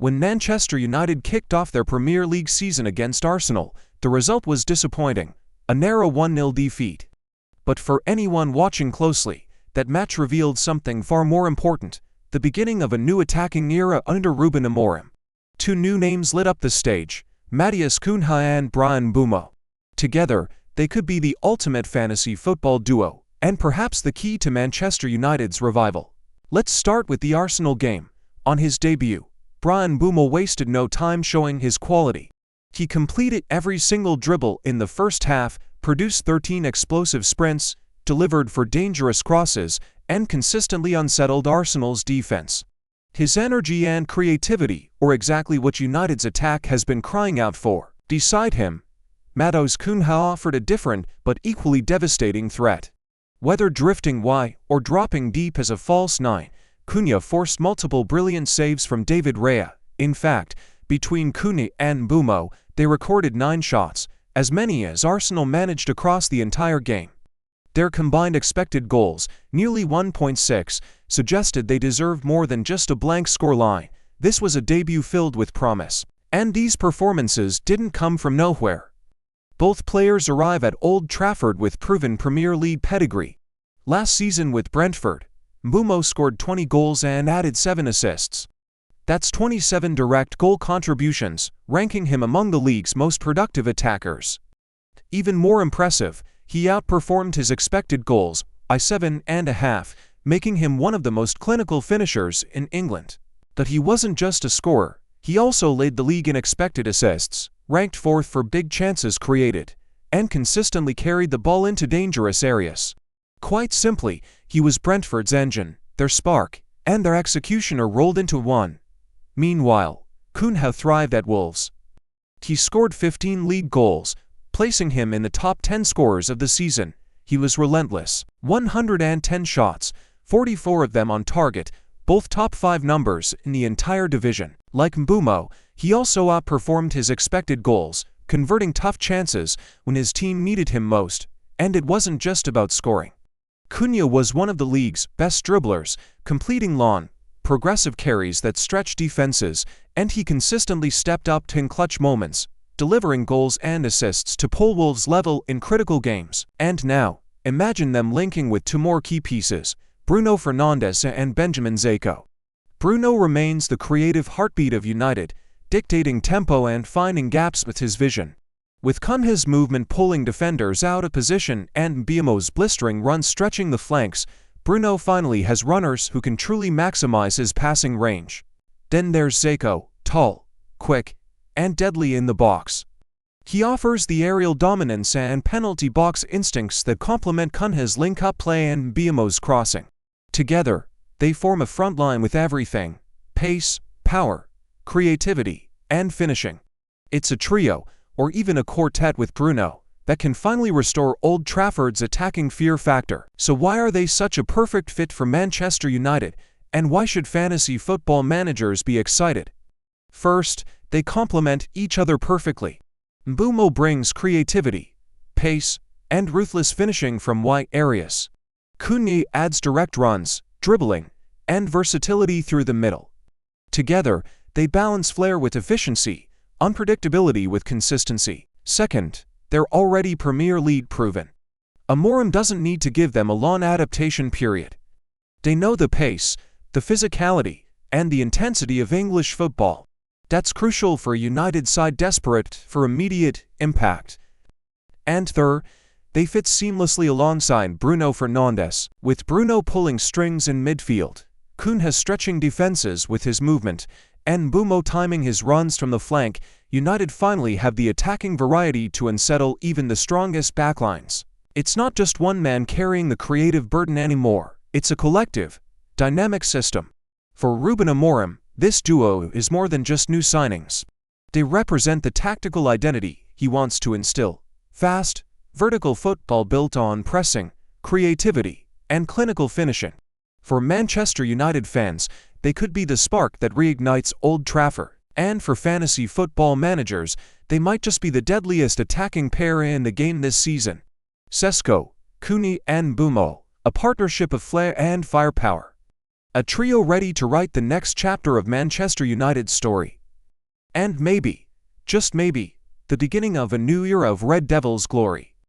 When Manchester United kicked off their Premier League season against Arsenal, the result was disappointing, a narrow 1-0 defeat. But for anyone watching closely, that match revealed something far more important, the beginning of a new attacking era under Ruben Amorim. Two new names lit up the stage, Matheus Cunha and Bryan Mbeumo. Together, they could be the ultimate fantasy football duo, and perhaps the key to Manchester United's revival. Let's start with the Arsenal game. On his debut, Bryan Mbeumo wasted no time showing his quality. He completed every single dribble in the first half, produced 13 explosive sprints, delivered for dangerous crosses, and consistently unsettled Arsenal's defense. His energy and creativity were exactly what United's attack has been crying out for. Beside him, Matheus Cunha offered a different but equally devastating threat. Whether drifting wide or dropping deep as a false nine, Cunha forced multiple brilliant saves from David Raya. In fact, between Cunha and Mbeumo, they recorded 9 shots, as many as Arsenal managed across the entire game. Their combined expected goals, nearly 1.6, suggested they deserved more than just a blank scoreline. This was a debut filled with promise. And these performances didn't come from nowhere. Both players arrive at Old Trafford with proven Premier League pedigree. Last season with Brentford, Mbeumo scored 20 goals and added 7 assists. That's 27 direct goal contributions, ranking him among the league's most productive attackers. Even more impressive, he outperformed his expected goals by 7.5, making him one of the most clinical finishers in England. But he wasn't just a scorer, he also led the league in expected assists, ranked 4th for big chances created, and consistently carried the ball into dangerous areas. Quite simply, he was Brentford's engine, their spark, and their executioner rolled into one. Meanwhile, Cunha thrived at Wolves. He scored 15 league goals, placing him in the top 10 scorers of the season. He was relentless. 110 shots, 44 of them on target, both top 5 numbers in the entire division. Like Mbeumo, he also outperformed his expected goals, converting tough chances when his team needed him most. And it wasn't just about scoring. Cunha was one of the league's best dribblers, completing long, progressive carries that stretched defenses, and he consistently stepped up in clutch moments, delivering goals and assists to pull Wolves' level in critical games. And now, imagine them linking with 2 more key pieces, Bruno Fernandes and Benjamin Šeško. Bruno remains the creative heartbeat of United, dictating tempo and finding gaps with his vision. With Cunha's movement pulling defenders out of position and Mbeumo's blistering runs stretching the flanks, Bruno finally has runners who can truly maximize his passing range. Then there's Šeško, tall, quick, and deadly in the box. He offers the aerial dominance and penalty box instincts that complement Cunha's link-up play and Mbeumo's crossing. Together, they form a front line with everything: pace, power, creativity, and finishing. It's a trio, or even a quartet with Bruno, that can finally restore Old Trafford's attacking fear factor. So why are they such a perfect fit for Manchester United, and why should fantasy football managers be excited? First, they complement each other perfectly. Mbeumo brings creativity, pace, and ruthless finishing from wide areas. Cunha adds direct runs, dribbling, and versatility through the middle. Together, they balance flair with efficiency, unpredictability with consistency. Second, they're already Premier League proven. Amorim doesn't need to give them a long adaptation period. They know the pace, the physicality, and the intensity of English football. That's crucial for a United side desperate for immediate impact. And third, they fit seamlessly alongside Bruno Fernandes, with Bruno pulling strings in midfield, Cunha stretching defenses with his movement, and Mbeumo timing his runs from the flank. United finally have the attacking variety to unsettle even the strongest backlines. It's not just one man carrying the creative burden anymore. It's a collective, dynamic system. For Ruben Amorim, this duo is more than just new signings. They represent the tactical identity he wants to instill: fast, vertical football built on pressing, creativity, and clinical finishing. For Manchester United fans, they could be the spark that reignites Old Trafford. And for fantasy football managers, they might just be the deadliest attacking pair in the game this season. Šeško, Cunha and Mbeumo, a partnership of flair and firepower. A trio ready to write the next chapter of Manchester United's story. And maybe, just maybe, the beginning of a new era of Red Devils glory.